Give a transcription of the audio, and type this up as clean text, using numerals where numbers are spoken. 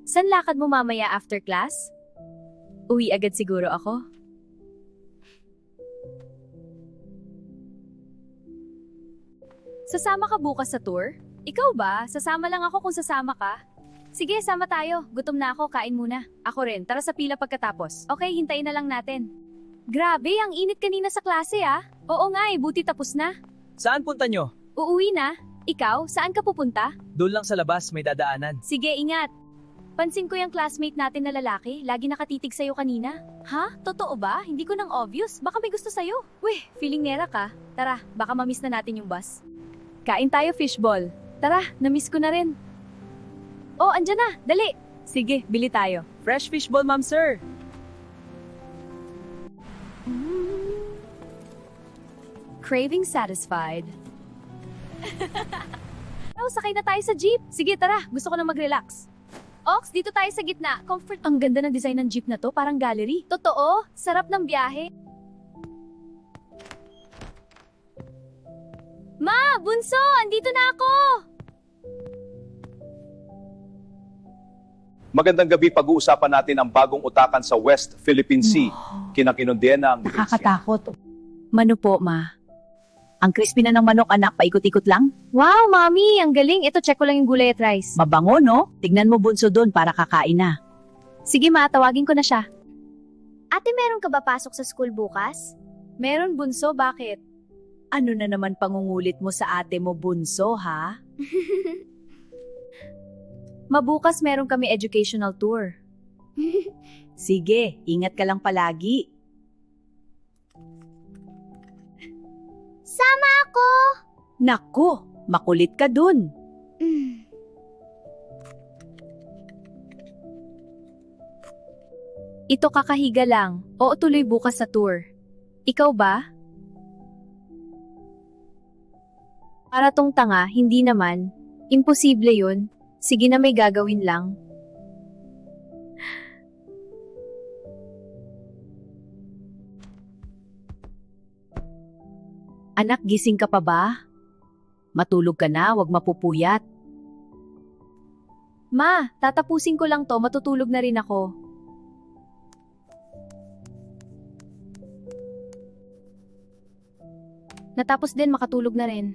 San lakad mo mamaya after class? Uwi agad siguro ako. Sasama ka bukas sa tour? Ikaw ba? Sasama lang ako kung sasama ka. Sige, sama tayo. Gutom na ako, kain muna. Ako rin, tara sa pila pagkatapos. Okay, hintayin na lang natin. Grabe, ang init kanina sa klase ah. Oo nga buti tapos na. Saan punta nyo? Uuwi na. Ikaw, saan ka pupunta? Doon lang sa labas, may dadaanan. Sige, ingat. Pansin ko yung classmate natin na lalaki, lagi nakatitig sa'yo kanina. Ha? Totoo ba? Hindi ko nang obvious. Baka may gusto sa'yo. Weh, feeling nera ka. Tara, baka mamiss na natin yung bus. Kain tayo fishball. Tara, namiss ko na rin. Oh, andyan na. Dali. Sige, bili tayo. Fresh fishball, ma'am sir. Craving satisfied. Oh, sakay na tayo sa jeep. Sige, tara. Gusto ko na mag-relax. Ox, dito tayo sa gitna. Comfort. Ang ganda ng design ng jeep na to, parang gallery. Totoo, sarap ng biyahe. Ma, bunso, andito na ako. Magandang gabi, pag-uusapan natin ang bagong utakan sa West Philippine Sea. Kinakinondyena ang Nakakatakot. Mano po, ma? Ang crispy na ng manok, anak, paikot-ikot lang. Wow, mami, ang galing. Ito, check ko lang yung gulay at rice. Mabango, no? Tignan mo bunso doon para kakain na. Sige, ma, tawagin ko na siya. Ate, meron ka ba pasok sa school bukas? Meron, bunso, bakit? Ano na naman pangungulit mo sa ate mo, bunso, ha? Mabukas meron kami educational tour. Sige, ingat ka lang palagi. Sama ako! Naku, makulit ka dun. Ito kakahiga lang. Oo, tuloy bukas sa tour. Ikaw ba? Para tong tanga, hindi naman. Imposible yun. Sige na may gagawin lang. Anak, gising ka pa ba? Matulog ka na, wag mapupuyat. Ma, tatapusin ko lang to, matutulog na rin ako. Natapos din, makatulog na rin.